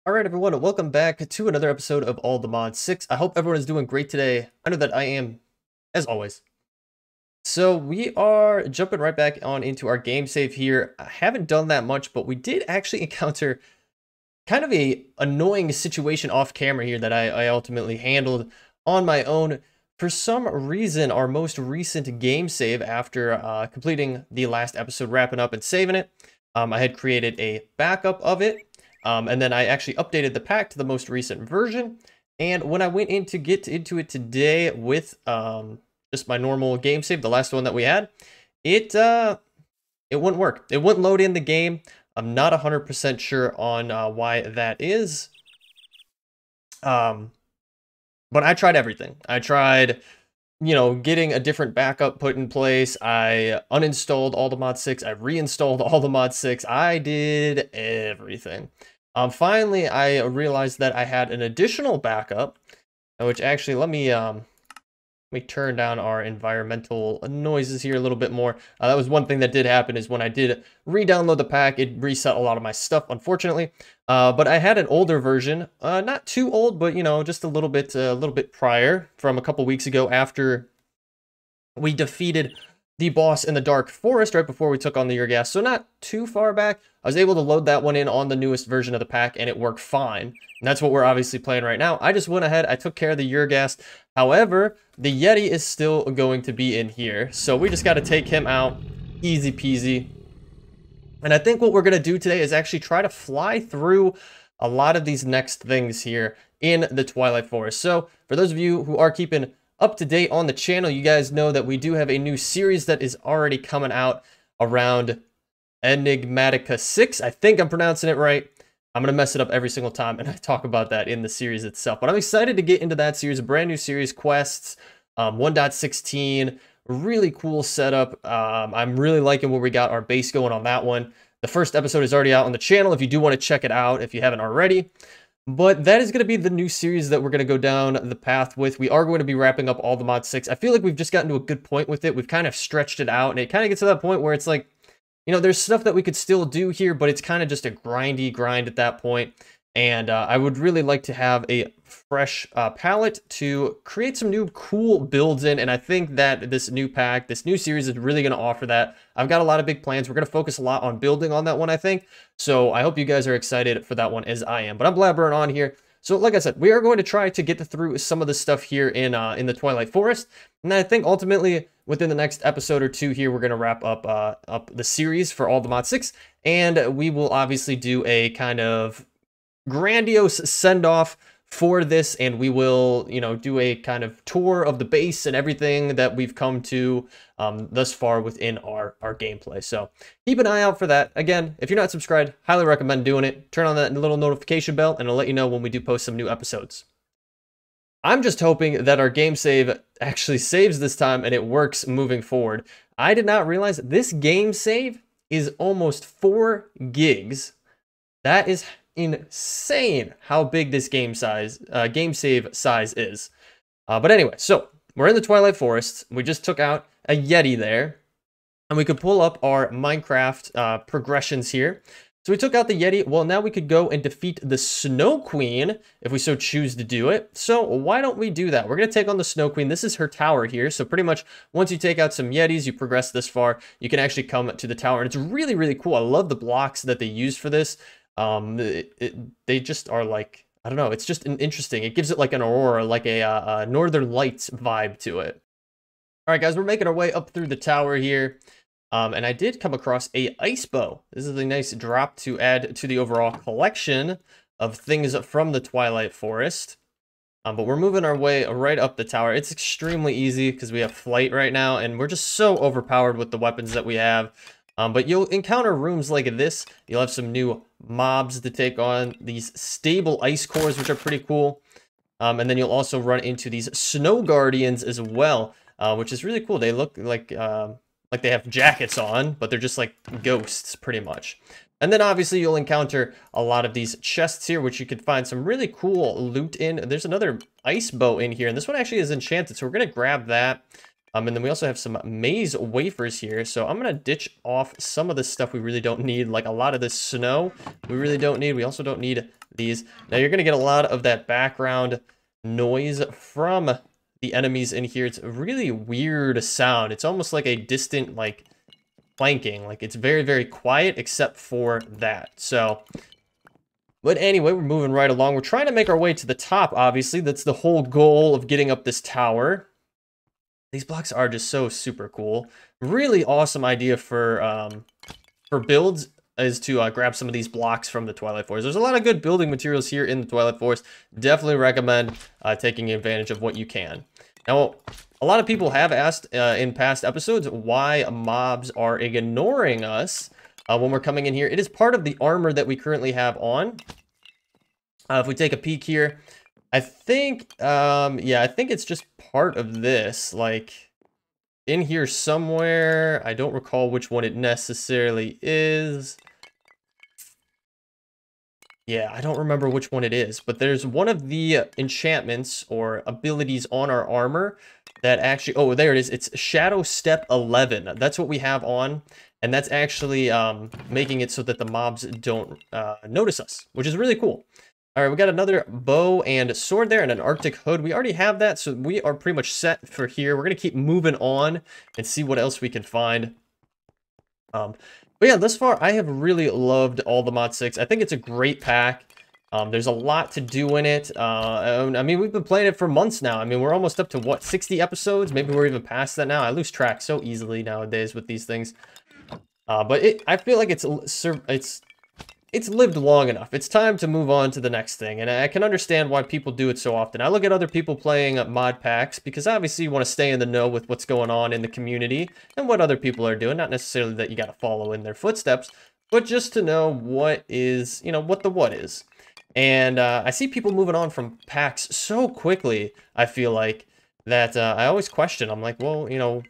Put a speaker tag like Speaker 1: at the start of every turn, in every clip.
Speaker 1: Alright everyone, and welcome back to another episode of All the Mods 6. I hope everyone is doing great today. I know that I am, as always. So we are jumping right back on into our game save here. I haven't done that much, but we did actually encounter kind of a annoying situation off camera here that I ultimately handled on my own. For some reason, our most recent game save after completing the last episode, wrapping up and saving it, I had created a backup of it. And then I actually updated the pack to the most recent version. And when I went in to get into it today with just my normal game save, the last one that we had, it wouldn't work. It wouldn't load in the game. I'm not 100% sure on why that is. But I tried everything. I tried, getting a different backup put in place. I uninstalled all the mod 6. I reinstalled all the mod 6. I did everything. Finally, I realized that I had an additional backup, which actually, let me turn down our environmental noises here a little bit more. That was one thing that did happen, is when I did re-download the pack, it reset a lot of my stuff, unfortunately. But I had an older version, not too old, but just a little bit prior, from a couple weeks ago, after we defeated the boss in the Dark Forest right before we took on the Urgas, so not too far back. I was able to load that one in on the newest version of the pack, and it worked fine. And that's what we're obviously playing right now. I just went ahead, I took care of the Urgas. However, the Yeti is still going to be in here, so we just got to take him out, easy peasy. And I think what we're going to do today is actually try to fly through a lot of these next things here in the Twilight Forest. So, for those of you who are keeping up to date on the channel, you guys know that we do have a new series that is already coming out around Enigmatica 6. I think I'm pronouncing it right. I'm going to mess it up every single time, and I talk about that in the series itself. But I'm excited to get into that series, a brand new series, quests, 1.16, really cool setup. I'm really liking where we got our base going on that one. The first episode is already out on the channel if you do want to check it out, if you haven't already. But that is going to be the new series that we're going to go down the path with. We are going to be wrapping up all the mod 6. I feel like we've just gotten to a good point with it. We've kind of stretched it out, and it kind of gets to that point where it's like, there's stuff that we could still do here, but it's kind of just a grindy grind at that point. And I would really like to have a fresh palette to create some new cool builds in. And I think that this new pack, this new series is really going to offer that. I've got a lot of big plans. We're going to focus a lot on building on that one, I think. So I hope you guys are excited for that one as I am. But I'm blabbering on here. So like I said, we are going to try to get through some of the stuff here in the Twilight Forest. And I think ultimately within the next episode or two here, we're going to wrap up the series for all the mod 6. And we will obviously do a kind of grandiose send-off for this, and we will do a kind of tour of the base and everything that we've come to thus far within our gameplay. So keep an eye out for that. Again, if you're not subscribed, highly recommend doing it. Turn on that little notification bell, and it'll let you know when we do post some new episodes. I'm just hoping that our game save actually saves this time and it works moving forward. I did not realize this game save is almost 4 gigs. That is insane how big this game save size is. But anyway, so we're in the Twilight Forest. We just took out a Yeti there, and we could pull up our Minecraft progressions here. So we took out the Yeti. Well, now we could go and defeat the Snow Queen if we so choose to do it. So why don't we do that? We're going to take on the Snow Queen. This is her tower here. So pretty much once you take out some Yetis, you progress this far, you can actually come to the tower. And it's really, really cool. I love the blocks that they use for this. They just are like, I don't know, it's just interesting. It gives it like an aurora, like a Northern Lights vibe to it. All right, guys, we're making our way up through the tower here. And I did come across a ice bow. This is a nice drop to add to the overall collection of things from the Twilight Forest. But we're moving our way right up the tower. It's extremely easy because we have flight right now, and we're just so overpowered with the weapons that we have. But you'll encounter rooms like this. You'll have some new mobs to take on, these stable ice cores, which are pretty cool. And then you'll also run into these snow guardians as well, which is really cool. They look like they have jackets on, but they're just like ghosts pretty much. And then obviously you'll encounter a lot of these chests here, which you can find some really cool loot in. There's another ice bow in here, and this one actually is enchanted, so we're going to grab that. And then we also have some maze wafers here. So I'm going to ditch off some of the stuff we really don't need. Like a lot of this snow we really don't need. We also don't need these. Now you're going to get a lot of that background noise from the enemies in here. It's a really weird sound. It's almost like a distant, like, clanking. Like, it's very, very quiet except for that. So, but anyway, we're moving right along. We're trying to make our way to the top, obviously. That's the whole goal of getting up this tower. These blocks are just so super cool. Really awesome idea for builds is to grab some of these blocks from the Twilight Forest. There's a lot of good building materials here in the Twilight Forest. Definitely recommend taking advantage of what you can. Now, a lot of people have asked in past episodes why mobs are ignoring us when we're coming in here. It is part of the armor that we currently have on. If we take a peek here, I think, yeah, I think it's just part of this, like, in here somewhere. I don't recall which one it necessarily is. Yeah, I don't remember which one it is, but there's one of the enchantments or abilities on our armor that actually, oh, there it is. It's Shadow Step 11. That's what we have on, and that's actually making it so that the mobs don't notice us, which is really cool. All right, we got another bow and sword there and an Arctic hood. We already have that, so we are pretty much set for here. We're going to keep moving on and see what else we can find. But yeah, thus far, I have really loved All the Mod 6. I think it's a great pack. There's a lot to do in it. I mean, we've been playing it for months now. I mean, we're almost up to, what, 60 episodes? Maybe we're even past that now. I lose track so easily nowadays with these things. But I feel like it's lived long enough. It's time to move on to the next thing, and I can understand why people do it so often. I look at other people playing mod packs because obviously you want to stay in the know with what's going on in the community and what other people are doing. Not necessarily that you got to follow in their footsteps, but just to know what is, you know, what the what is. And I see people moving on from packs so quickly, I feel like, that I always question. I'm like, well, you know,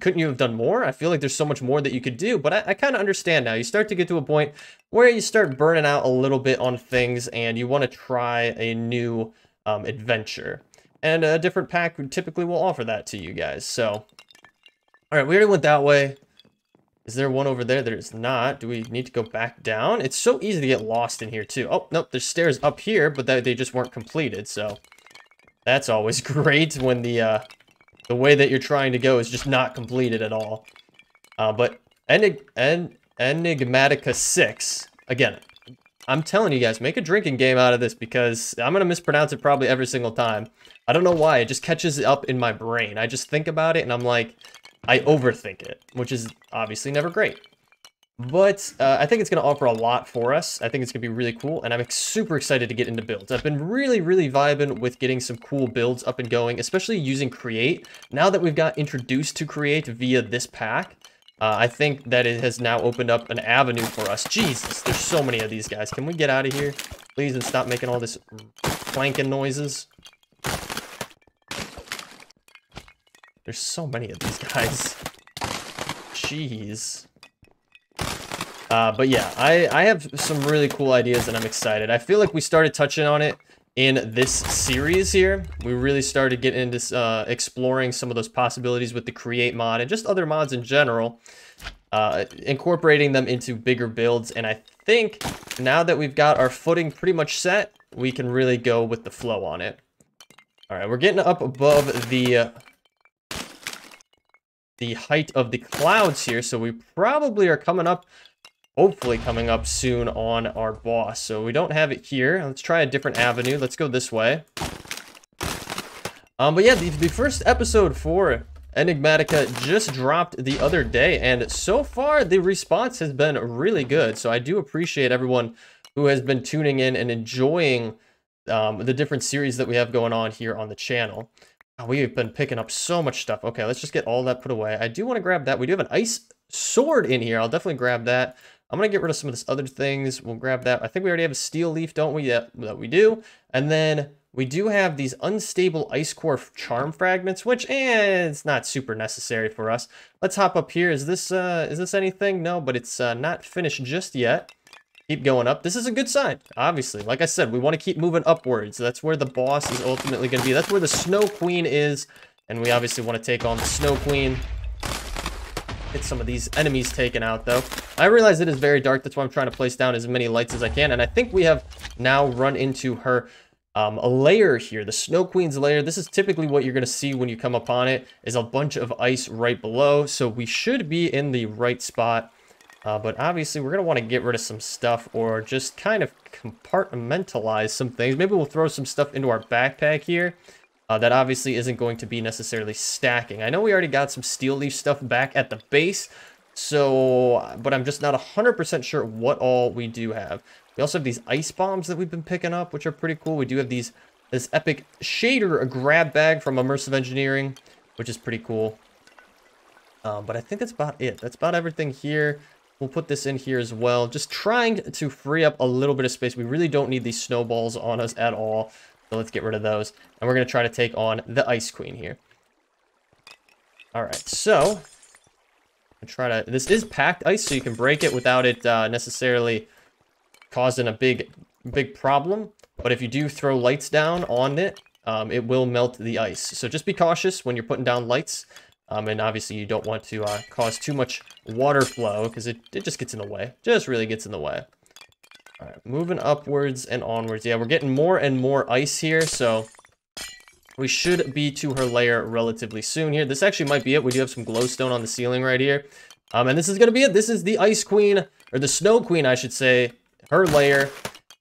Speaker 1: couldn't you have done more? I feel like there's so much more that you could do, but I kind of understand now. You start to get to a point where you start burning out a little bit on things and you want to try a new adventure. And a different pack typically will offer that to you guys. So, all right, we already went that way. Is there one over there? There is not. Do we need to go back down? It's so easy to get lost in here too. Oh, nope, there's stairs up here, but they just weren't completed, so that's always great when the way that you're trying to go is just not completed at all. But Enigmatica 6, again, I'm telling you guys, make a drinking game out of this because I'm going to mispronounce it probably every single time. I don't know why, it just catches up in my brain. I just think about it and I'm like, I overthink it, which is obviously never great. But I think it's going to offer a lot for us. I think it's going to be really cool, and I'm super excited to get into builds. I've been really, really vibing with getting some cool builds up and going, especially using Create. Now that we've got introduced to Create via this pack, I think that it has now opened up an avenue for us. Jesus, there's so many of these guys. Can we get out of here, please, and stop making all this clanking noises? There's so many of these guys. Jeez. But yeah, I have some really cool ideas and I'm excited. I feel like we started touching on it in this series here. We really started getting into exploring some of those possibilities with the Create mod and just other mods in general, incorporating them into bigger builds. And I think now that we've got our footing pretty much set, we can really go with the flow on it. All right, we're getting up above the height of the clouds here, so we probably are coming up, hopefully coming up soon on our boss. So we don't have it here. Let's try a different avenue. Let's go this way. But yeah, the first episode for Enigmatica just dropped the other day, and so far the response has been really good. So I do appreciate everyone who has been tuning in and enjoying the different series that we have going on here on the channel. We've been picking up so much stuff. Okay, let's just get all that put away. I do want to grab that. We do have an ice sword in here. I'll definitely grab that. I'm going to get rid of some of this other things. We'll grab that. I think we already have a steel leaf, don't we? Yeah, that we do. And then we do have these unstable ice core charm fragments, which it's not super necessary for us. Let's hop up here. Is this anything? No, but it's not finished just yet. Keep going up. This is a good sign, obviously. Like I said, we want to keep moving upwards. That's where the boss is ultimately going to be. That's where the Snow Queen is. And we obviously want to take on the Snow Queen. Get some of these enemies taken out, though. I realize it is very dark. That's why I'm trying to place down as many lights as I can. And I think we have now run into her a lair here, the Snow Queen's lair. This is typically what you're going to see when you come upon it, is a bunch of ice right below. So we should be in the right spot. But obviously, we're going to want to get rid of some stuff or just kind of compartmentalize some things. Maybe we'll throw some stuff into our backpack here. That obviously isn't going to be necessarily stacking. I know we already got some steel leaf stuff back at the base, so, but I'm just not 100% sure what all we do have. We also have these ice bombs that we've been picking up, which are pretty cool. We do have this epic shader grab bag from Immersive Engineering, which is pretty cool. But I think that's about it. That's about everything here. We'll put this in here as well. Just trying to free up a little bit of space. We really don't need these snowballs on us at all. So let's get rid of those. And we're going to try to take on the Ice Queen here. Alright, so this is packed ice, so you can break it without it necessarily causing a big problem. But if you do throw lights down on it, it will melt the ice. So just be cautious when you're putting down lights. And obviously you don't want to cause too much water flow, because it just gets in the way. Just really gets in the way. Alright, moving upwards and onwards. Yeah, we're getting more and more ice here, so we should be to her lair relatively soon here. This actually might be it. We do have some glowstone on the ceiling right here. And this is going to be it. This is the Ice Queen, or the Snow Queen, I should say. Her lair.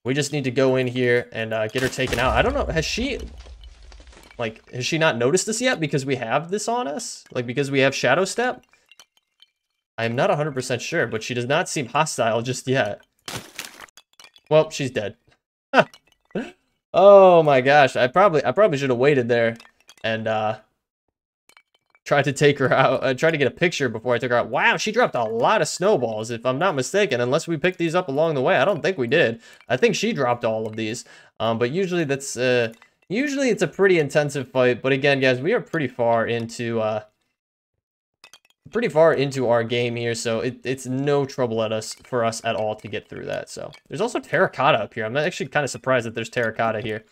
Speaker 1: We just need to go in here and get her taken out. I don't know, has she not noticed this yet because we have this on us? Like, because we have Shadow Step? I'm not 100% sure, but she does not seem hostile just yet. Well, she's dead. Oh my gosh, I probably should have waited there and tried to take her out. Tried to get a picture before I took her out. Wow, she dropped a lot of snowballs, if I'm not mistaken. Unless we picked these up along the way, I don't think we did. I think she dropped all of these. But usually that's usually it's a pretty intensive fight. But again, guys, we are pretty far into our game here, so it's no trouble for us at all to get through that. So there's also terracotta up here. I'm actually kind of surprised that there's terracotta here.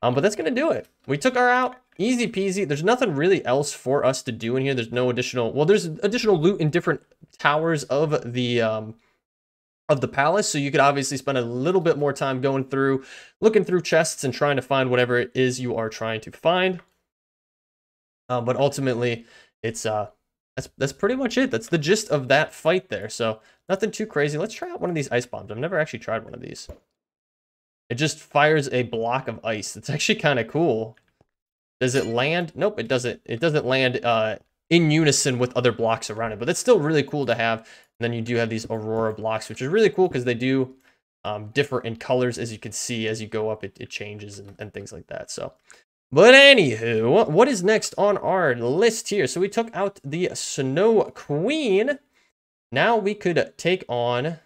Speaker 1: But that's gonna do it. We took her out, easy peasy. There's nothing really else for us to do in here. There's no additional, well, there's additional loot in different towers of the palace, so you could obviously spend a little bit more time going through, looking through chests and trying to find whatever it is you are trying to find. But ultimately, it's that's pretty much it. That's the gist of that fight there. So nothing too crazy. Let's try out one of these ice bombs. I've never actually tried one of these. It just fires a block of ice. It's actually kind of cool. Does it land? Nope, it doesn't. It doesn't land in unison with other blocks around it. But it's still really cool to have. And then you do have these Aurora blocks, which is really cool because they do differ in colors. As you can see, as you go up, it changes and things like that. So. But anywho, what is next on our list here? So we took out the Snow Queen. Now we could take on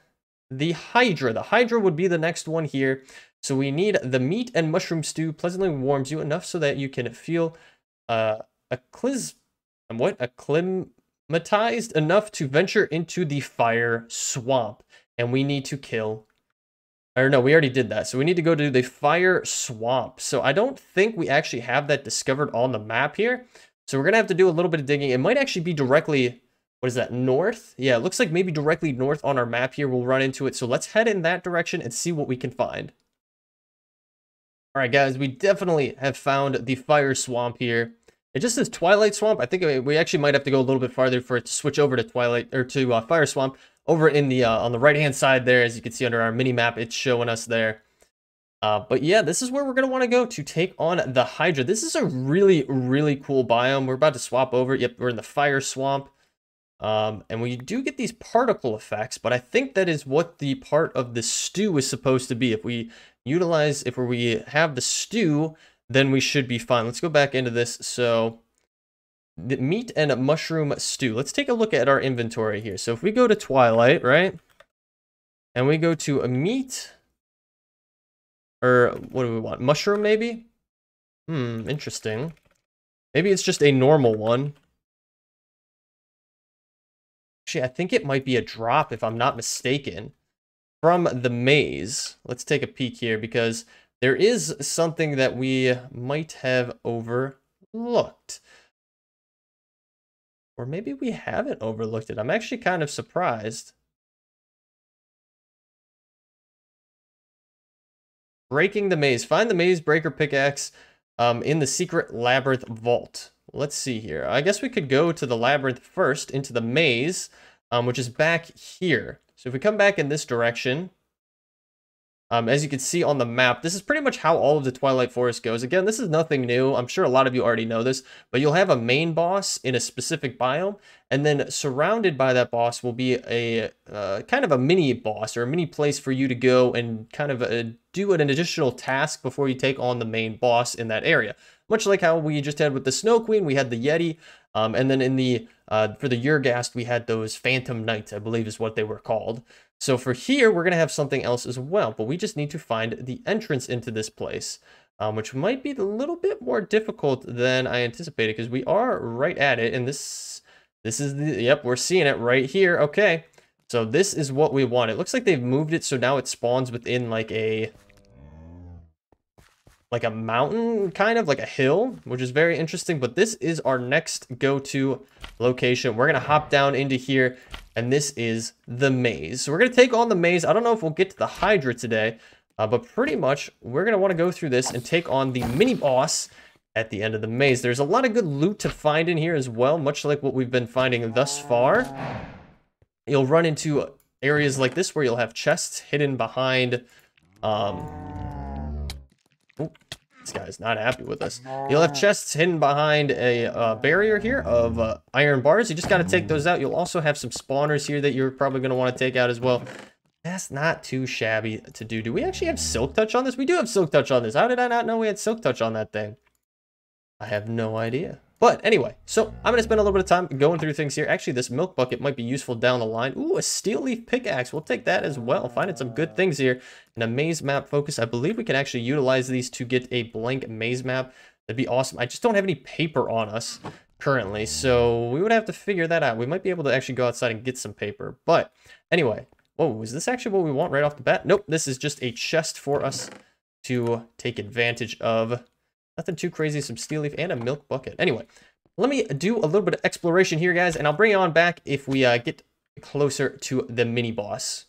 Speaker 1: the Hydra. The Hydra would be the next one here. So we need the meat and mushroom stew pleasantly warms you enough so that you can feel acclimatized enough to venture into the fire swamp. And we need to kill... Or no, we already did that. So we need to go to the fire swamp. So I don't think we actually have that discovered on the map here. So we're going to have to do a little bit of digging. It might actually be directly, what is that, north? Yeah, it looks like maybe directly north on our map here. We'll run into it. So let's head in that direction and see what we can find. All right, guys, we definitely have found the fire swamp here. It just says Twilight Swamp. I think we actually might have to go a little bit farther for it to switch over to Twilight, or to Fire Swamp. Over in the on the right-hand side there, as you can see under our mini-map, it's showing us there. But yeah, this is where we're going to want to go to take on the Hydra. This is a really, really cool biome. We're about to swap over. Yep, we're in the Fire Swamp. And we do get these particle effects, but I think that is what the part of the stew is supposed to be. If we have the stew, then we should be fine. Let's go back into this. So... the meat and mushroom stew. Let's take a look at our inventory here. So if we go to Twilight, right? And we go to a meat. Or what do we want? Mushroom, maybe? Interesting. Maybe it's just a normal one. Actually, I think it might be a drop, if I'm not mistaken, from the maze. Let's take a peek here, because there is something that we might have overlooked. Or maybe we haven't overlooked it. I'm actually kind of surprised. Breaking the maze. Find the maze breaker pickaxe in the secret labyrinth vault. Let's see here. I guess we could go to the labyrinth first, into the maze, which is back here. So if we come back in this direction, as you can see on the map, this is pretty much how all of the Twilight Forest goes. Again, this is nothing new. I'm sure a lot of you already know this, but you'll have a main boss in a specific biome, and then surrounded by that boss will be a kind of a mini boss or a mini place for you to go and kind of do an additional task before you take on the main boss in that area. Much like how we just had with the Snow Queen, we had the Yeti, and then in the for the Urgast, we had those Phantom Knights, I believe is what they were called. So for here, we're going to have something else as well, but we just need to find the entrance into this place, which might be a little bit more difficult than I anticipated, because we are right at it, and this is the, yep, we're seeing it right here. Okay, so this is what we want. It looks like they've moved it, so now it spawns within like a mountain, kind of like a hill, which is very interesting. But this is our next go-to location. We're gonna hop down into here, and this is the maze. So we're gonna take on the maze. I don't know if we'll get to the Hydra today, but pretty much we're gonna want to go through this and take on the mini boss at the end of the maze. There's a lot of good loot to find in here as well, much like what we've been finding thus far. You'll run into areas like this where you'll have chests hidden behind this guy's not happy with us. You'll have chests hidden behind a barrier here of iron bars. You just got to take those out. You'll also have some spawners here that you're probably going to want to take out as well. That's not too shabby to do. Do we actually have Silk Touch on this? We do have Silk Touch on this. How did I not know we had Silk Touch on that thing? I have no idea. But anyway, so I'm going to spend a little bit of time going through things here. Actually, this milk bucket might be useful down the line. Ooh, a steel leaf pickaxe. We'll take that as well. Finding some good things here. And a maze map focus. I believe we can actually utilize these to get a blank maze map. That'd be awesome. I just don't have any paper on us currently, so we would have to figure that out. We might be able to actually go outside and get some paper. But anyway, whoa, is this actually what we want right off the bat? Nope, this is just a chest for us to take advantage of. Nothing too crazy, some steel leaf and a milk bucket. Anyway, let me do a little bit of exploration here, guys, and I'll bring you on back if we get closer to the mini boss.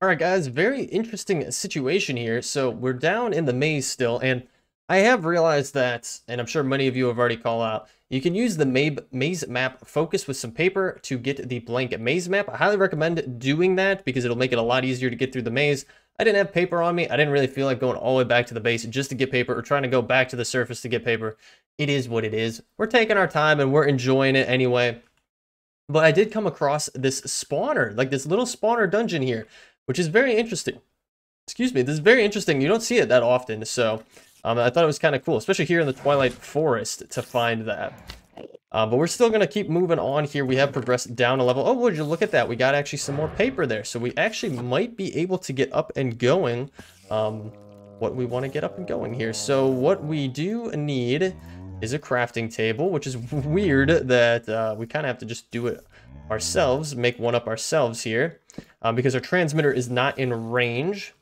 Speaker 1: All right, guys, very interesting situation here. So we're down in the maze still, and I have realized that, and I'm sure many of you have already called out, you can use the maze map focus with some paper to get the blank maze map. I highly recommend doing that because it'll make it a lot easier to get through the maze. I didn't have paper on me. I didn't really feel like going all the way back to the base just to get paper or trying to go back to the surface to get paper. It is what it is. We're taking our time and we're enjoying it anyway. But I did come across this spawner, like this little spawner dungeon here, which is very interesting. Excuse me, this is very interesting. You don't see it that often, so I thought it was kind of cool, especially here in the Twilight Forest to find that. But we're still going to keep moving on here. We have progressed down a level. Oh, would you look at that? We got actually some more paper there. So we actually might be able to get up and going what we want to get up and going here. So what we do need is a crafting table, which is weird that we kind of have to just do it ourselves, make one up ourselves here because our transmitter is not in range.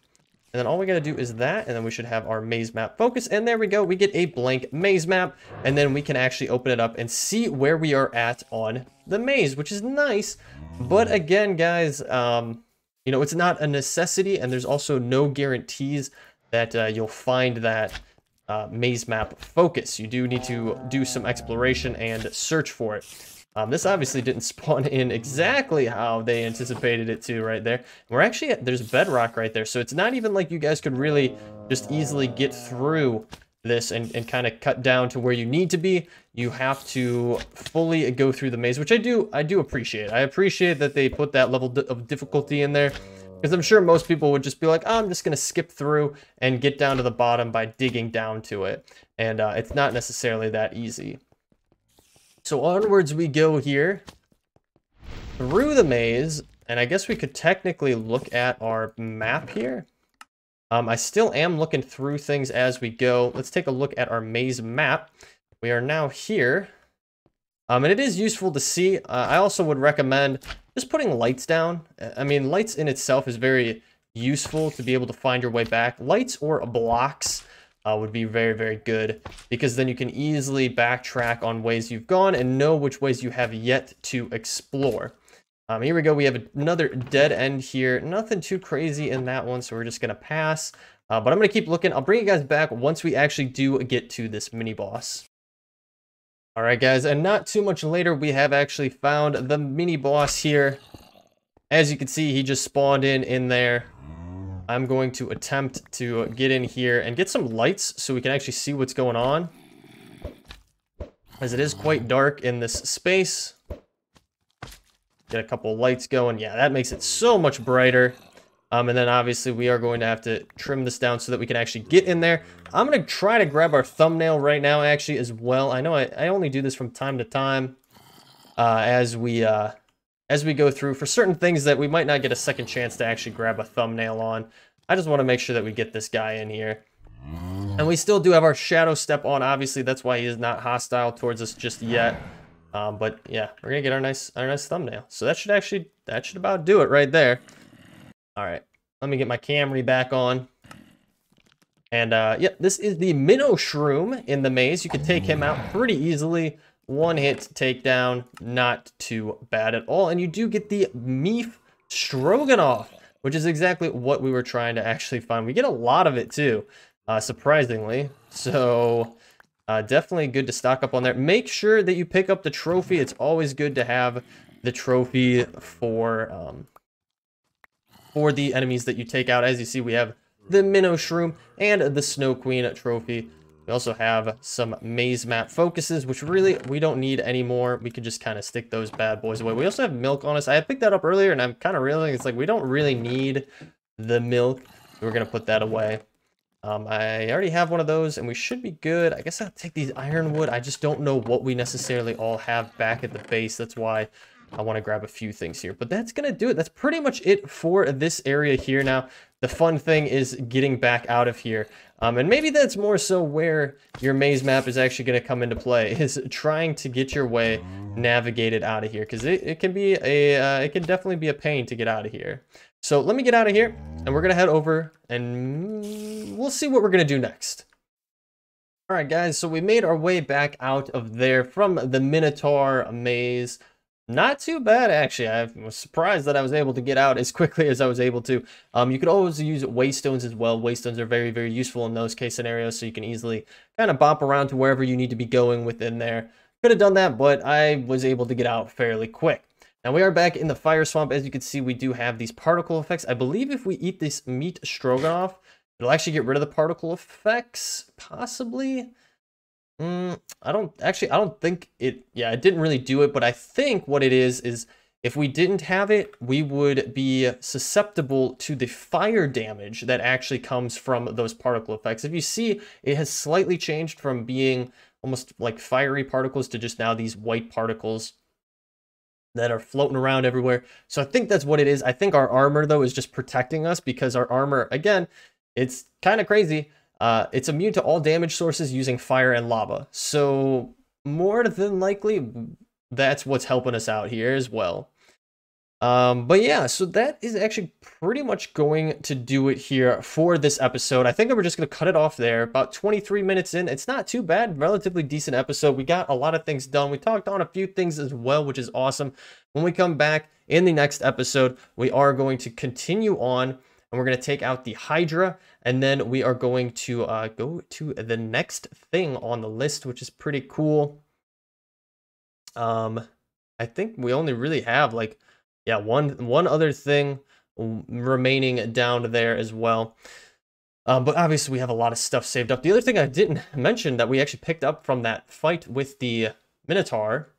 Speaker 1: And then all we got to do is that, and then we should have our maze map focus. And there we go. We get a blank maze map, and then we can actually open it up and see where we are at on the maze, which is nice. But again, guys, you know, it's not a necessity, and there's also no guarantees that you'll find that maze map focus. You do need to do some exploration and search for it. This obviously didn't spawn in exactly how they anticipated it to right there. We're actually there's bedrock right there, so it's not even like you guys could really just easily get through this and kind of cut down to where you need to be. You have to fully go through the maze, which I do appreciate. I appreciate that they put that level of difficulty in there, because I'm sure most people would just be like, oh, I'm just going to skip through and get down to the bottom by digging down to it. And it's not necessarily that easy. So onwards we go here through the maze, and I guess we could technically look at our map here. I still am looking through things as we go. Let's take a look at our maze map. We are now here, and it is useful to see. I also would recommend just putting lights down. I mean, lights in itself is very useful to be able to find your way back. Lights or blocks would be very, very good, because then you can easily backtrack on ways you've gone and know which ways you have yet to explore. Here we go. We have another dead end here. Nothing too crazy in that one, so we're just going to pass. But I'm going to keep looking. I'll bring you guys back once we actually do get to this mini boss. All right, guys, and not too much later, we have actually found the mini boss here. As you can see, he just spawned in there. I'm going to attempt to get in here and get some lights so we can actually see what's going on, as it is quite dark in this space. Get a couple lights going. Yeah, that makes it so much brighter. And then obviously we are going to have to trim this down so that we can actually get in there. I'm going to try to grab our thumbnail right now actually as well. I know I only do this from time to time as we go through for certain things that we might not get a second chance to actually grab a thumbnail on. I just want to make sure that we get this guy in here. And we still do have our shadow step on. Obviously, that's why he is not hostile towards us just yet. But yeah, we're gonna get our nice thumbnail. So that should about do it right there. All right, let me get my Camry back on. And yep, this is the Minoshroom in the maze. You can take him out pretty easily. One hit takedown, not too bad at all. And you do get the Meat Stroganoff, which is exactly what we were trying to actually find. We get a lot of it too, surprisingly. So definitely good to stock up on there. Make sure that you pick up the trophy. It's always good to have the trophy for the enemies that you take out. As you see, we have the Minoshroom and the Snow Queen trophy. We also have some maze map focuses, which really we don't need anymore. We could just kind of stick those bad boys away. We also have milk on us. I had picked that up earlier, and I'm kind of realizing it's like we don't really need the milk. We're going to put that away. I already have one of those, and we should be good. I guess I'll take these ironwood. I just don't know what we necessarily all have back at the base. That's why I want to grab a few things here. But that's going to do it. That's pretty much it for this area here. Now, the fun thing is getting back out of here. And maybe that's more so where your maze map is actually going to come into play, is trying to get your way navigated out of here. Because it can be it can definitely be a pain to get out of here. So let me get out of here, and we're going to head over, and we'll see what we're going to do next. All right, guys, so we made our way back out of there from the Minotaur maze. Not too bad, actually. I was surprised that I was able to get out as quickly as I was able to. You could always use waystones as well. Waystones are very, very useful in those case scenarios, so you can easily kind of bop around to wherever you need to be going within there. Could have done that, but I was able to get out fairly quick. Now we are back in the fire swamp. As you can see, we do have these particle effects. I believe if we eat this meat stroganoff, it'll actually get rid of the particle effects, possibly. I don't think it, yeah, it didn't really do it, but I think what it is if we didn't have it, we would be susceptible to the fire damage that actually comes from those particle effects. If you see, it has slightly changed from being almost like fiery particles to just now these white particles that are floating around everywhere. So I think that's what it is. I think our armor, though, is just protecting us, because our armor, again, it's kind of crazy. It's immune to all damage sources using fire and lava. So more than likely, that's what's helping us out here as well. But yeah, so that is actually pretty much going to do it here for this episode. I think we're just going to cut it off there. About 23 minutes in. It's not too bad. Relatively decent episode. We got a lot of things done. We talked on a few things as well, which is awesome. When we come back in the next episode, we are going to continue on, and we're going to take out the Hydra, and then we are going to go to the next thing on the list, which is pretty cool. I think we only really have like, yeah, one other thing remaining down there as well. But obviously we have a lot of stuff saved up. The other thing I didn't mention that we actually picked up from that fight with the Minotaur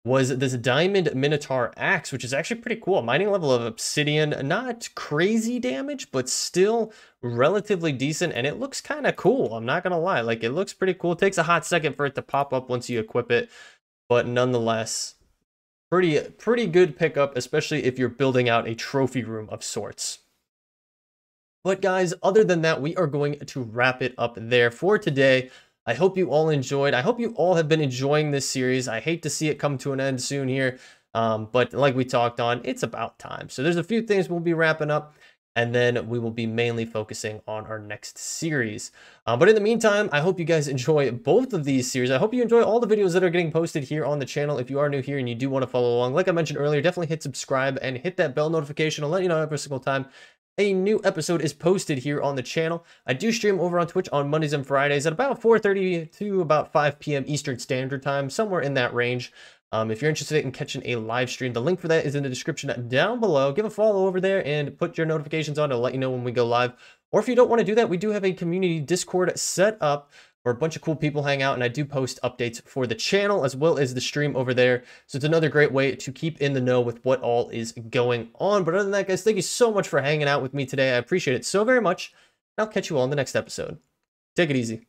Speaker 1: was this diamond Minotaur Axe, which is actually pretty cool. Mining level of obsidian, not crazy damage, but still relatively decent, and it looks kind of cool. I'm not gonna lie, like, it looks pretty cool. It takes a hot second for it to pop up once you equip it, but nonetheless, pretty good pickup, especially if you're building out a trophy room of sorts. But guys, other than that, we are going to wrap it up there for today. I hope you all enjoyed. I hope you all have been enjoying this series. I hate to see it come to an end soon here, but like we talked on, it's about time. So there's a few things we'll be wrapping up, and then we will be mainly focusing on our next series. But in the meantime, I hope you guys enjoy both of these series. I hope you enjoy all the videos that are getting posted here on the channel. If you are new here and you do want to follow along, like I mentioned earlier, definitely hit subscribe and hit that bell notification. I'll let you know every single time a new episode is posted here on the channel. I do stream over on Twitch on Mondays and Fridays at about 4:30 to about 5 p.m. Eastern Standard Time, somewhere in that range. If you're interested in catching a live stream, the link for that is in the description down below. Give a follow over there and put your notifications on to let you know when we go live. Or if you don't want to do that, we do have a community Discord set up where a bunch of cool people hang out, and I do post updates for the channel as well as the stream over there. So it's another great way to keep in the know with what all is going on. But other than that, guys, thank you so much for hanging out with me today. I appreciate it so very much. I'll catch you all in the next episode. Take it easy.